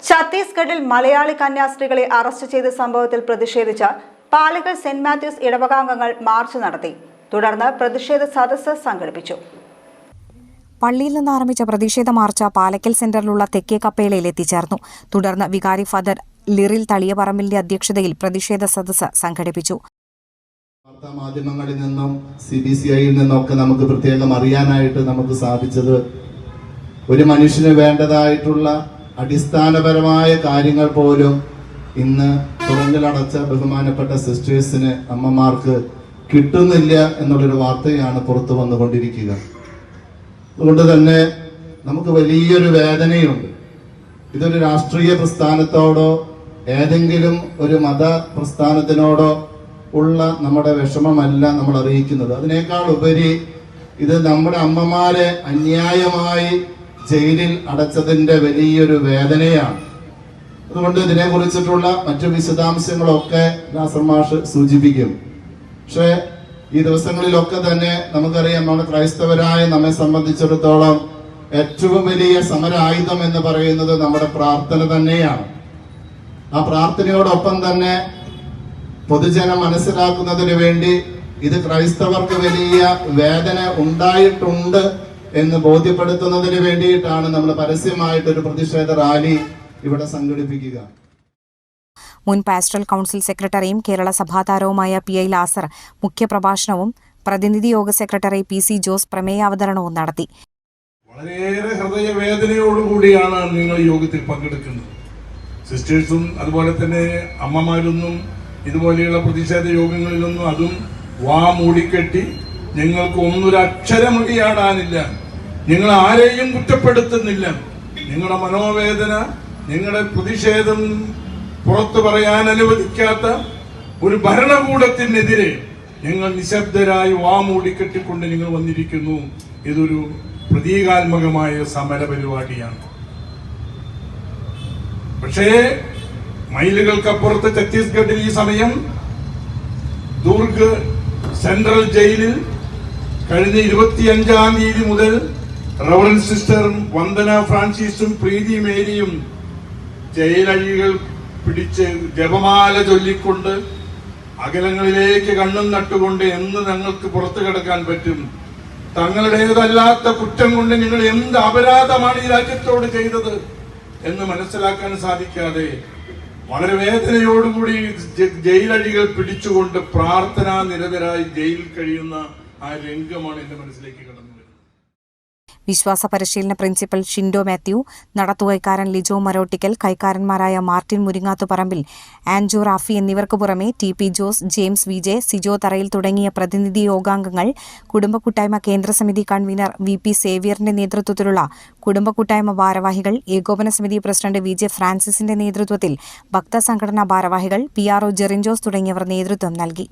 ഛത്തീസ്ഗഡിൽ മലയാളി കന്യാസ്ത്രീകളെ അറസ്റ്റ് ചെയ്ത സംഭവത്തിൽ പ്രതിഷേധിച്ച് പാലക്കൽ സെന്റ് മാത്യൂസ് ഇടവകാംഗങ്ങൾ മാർച്ച് നടത്തി. തുടർന്ന് പ്രതിഷേധ സദസ്സ് സംഘടിപ്പിച്ചു. പള്ളിയിൽ നിന്ന് ആരംഭിച്ച പ്രതിഷേധ മാർച്ച് പാലക്കൽ സെന്ററിലുള്ള തെക്കേ കപ്പേളയിൽ എത്തിച്ചേർന്നു. തുടർന്ന് വികാരി ഫാദർ ലിറിൽ തളിയപറമ്പിലിന്റെ അധ്യക്ഷതയിൽ പ്രതിഷേധ സദസ്സ് സംഘടിപ്പിച്ചു. മാധ്യമങ്ങളിൽ നിന്നും CBCIയിൽ നിന്നൊക്കെ നമുക്ക് പ്രത്യേകം അറിയാനായിട്ട് നമുക്ക് സാധിച്ചത് ഒരു മനുഷ്യന് വേണ്ടതായിട്ടുള്ള അടിസ്ഥാനപരമായ കാര്യങ്ങൾ പോലും ഇന്ന് തുറങ്കിലടച്ച ബഹുമാനപ്പെട്ട സിസ്റ്റേഴ്സിന്, അമ്മമാർക്ക് കിട്ടുന്നില്ല എന്നുള്ളൊരു വാർത്തയാണ് പുറത്തു വന്നുകൊണ്ടിരിക്കുക. അതുകൊണ്ട് തന്നെ നമുക്ക് വലിയൊരു വേദനയുണ്ട്. ഇതൊരു രാഷ്ട്രീയ പ്രസ്ഥാനത്തോടോ ഏതെങ്കിലും ഒരു മത പ്രസ്ഥാനത്തിനോടോ ഉള്ള നമ്മുടെ വിഷമമല്ല നമ്മൾ അറിയിക്കുന്നത്. അതിനേക്കാൾ ഉപരി ഇത് നമ്മുടെ അമ്മമാരെ അന്യായമായി ജയിലിൽ അടച്ചതിന്റെ വലിയൊരു വേദനയാണ്. അതുകൊണ്ട് ഇതിനെ കുറിച്ചിട്ടുള്ള മറ്റു വിശദാംശങ്ങളൊക്കെ നാസർ മാഷ് സൂചിപ്പിക്കും. പക്ഷെ ഈ ദിവസങ്ങളിലൊക്കെ തന്നെ നമുക്കറിയാം, നമ്മുടെ ക്രൈസ്തവരായ നമ്മെ സംബന്ധിച്ചിടത്തോളം ഏറ്റവും വലിയ സമരായുധം എന്ന് പറയുന്നത് നമ്മുടെ പ്രാർത്ഥന തന്നെയാണ്. ആ പ്രാർത്ഥനയോടൊപ്പം തന്നെ പൊതുജനം മനസ്സിലാക്കുന്നതിന് വേണ്ടി ഇത് ക്രൈസ്തവർക്ക് വലിയ വേദന ഉണ്ടായിട്ടുണ്ട് എന്ന് ബോധ്യപ്പെടുത്തുന്നതിന് വേണ്ടിയിട്ടാണ് നമ്മൾ പരസ്യമായിട്ടൊരു പ്രതിഷേധ റാലി ഇവിടെ സംഘടിപ്പിക്കുക. മുൻ പാസ്റ്ററൽ കൗൺസിൽ സെക്രട്ടറിയും കേരള സഭാതാരവുമായ PI ലാസർ മുഖ്യപ്രഭാഷണവും പ്രതിനിധി യോഗ സെക്രട്ടറി PC ജോസ് പ്രമേയാവതരണവും നടത്തി. വളരെയേറെ ഹൃദയവേദനയോടുകൂടിയാണ് നിങ്ങൾ യോഗത്തിൽ പങ്കെടുക്കുന്നത്. സിസ്റ്റേഴ്സും അതുപോലെ തന്നെ അമ്മമാരൊന്നും ഇതുപോലെയുള്ള പ്രതിഷേധ യോഗങ്ങളിലൊന്നും അതും വാ മൂടിക്കെട്ടി നിങ്ങൾക്ക് ഒന്നൊരു അക്ഷരമൊഴിയാടാനില്ല. നിങ്ങൾ ആരെയും കുറ്റപ്പെടുത്തുന്നില്ല. നിങ്ങളുടെ മനോവേദന, നിങ്ങളുടെ പ്രതിഷേധം പുറത്തു പറയാൻ അനുവദിക്കാത്ത ഒരു ഭരണകൂടത്തിനെതിരെ നിങ്ങൾ നിശബ്ദരായി വാ മൂടിക്കെട്ടിക്കൊണ്ട് നിങ്ങൾ വന്നിരിക്കുന്നു. ഇതൊരു പ്രതീകാത്മകമായ സമര പരിപാടിയാണ്. പക്ഷേ മൈലുകൾക്കപ്പുറത്ത് ഛത്തീസ്ഗഡിൽ ഈ സമയം ദുർഗ് സെൻട്രൽ ജയിലിൽ കഴിഞ്ഞ 25-ാം തീയതി മുതൽ റവറൻ സിസ്റ്റർ വന്ദന ഫ്രാൻസിസും പ്രീതി മേരിയും ജയിലഴികൾ പിടിച്ച് ജപമാല ചൊല്ലിക്കൊണ്ട് അകലങ്ങളിലേക്ക് കണ്ണും നട്ടുകൊണ്ട് എന്ന് ഞങ്ങൾക്ക് പുറത്തു കിടക്കാൻ പറ്റും? തങ്ങളുടേതല്ലാത്ത കുറ്റം കൊണ്ട് നിങ്ങൾ എന്ത് അപരാധമാണ് ഈ രാജ്യത്തോട് ചെയ്തത് എന്ന് മനസ്സിലാക്കാൻ സാധിക്കാതെ വളരെ വേദനയോടുകൂടി ജയിലഴികൾ പിടിച്ചുകൊണ്ട് പ്രാർത്ഥനാ നിരതരായി ജയിലിൽ കഴിയുന്ന ആ രംഗമാണ് എന്റെ മനസ്സിലേക്ക് കടന്നു വരുന്നത്. വിശ്വാസ പരിശീലന പ്രിൻസിപ്പൽ ഷിൻഡോ മാത്യു, നടത്തുകൈക്കാരൻ ലിജോ മരോട്ടിക്കൽ, കൈക്കാരന്മാരായ മാർട്ടിൻ മുരിങ്ങാത്തുപറമ്പിൽ, ആൻജോ റാഫി എന്നിവർക്ക് പുറമെ TP Jose, James VJ, Sijo തറയിൽ തുടങ്ങിയ പ്രതിനിധി യോഗാംഗങ്ങൾ, കുടുംബ കൂട്ടായ്മ കേന്ദ്ര സമിതി കൺവീനർ VP സേവ്യറിന്റെ നേതൃത്വത്തിലുള്ള കുടുംബ കൂട്ടായ്മ ഭാരവാഹികൾ, ഏകോപന സമിതി പ്രസിഡന്റ് VJ ഫ്രാൻസിസിന്റെ നേതൃത്വത്തിൽ ഭക്ത സംഘടനാ ഭാരവാഹികൾ, PRO ജെറിൻ ജോസ് തുടങ്ങിയവർ നേതൃത്വം നൽകി.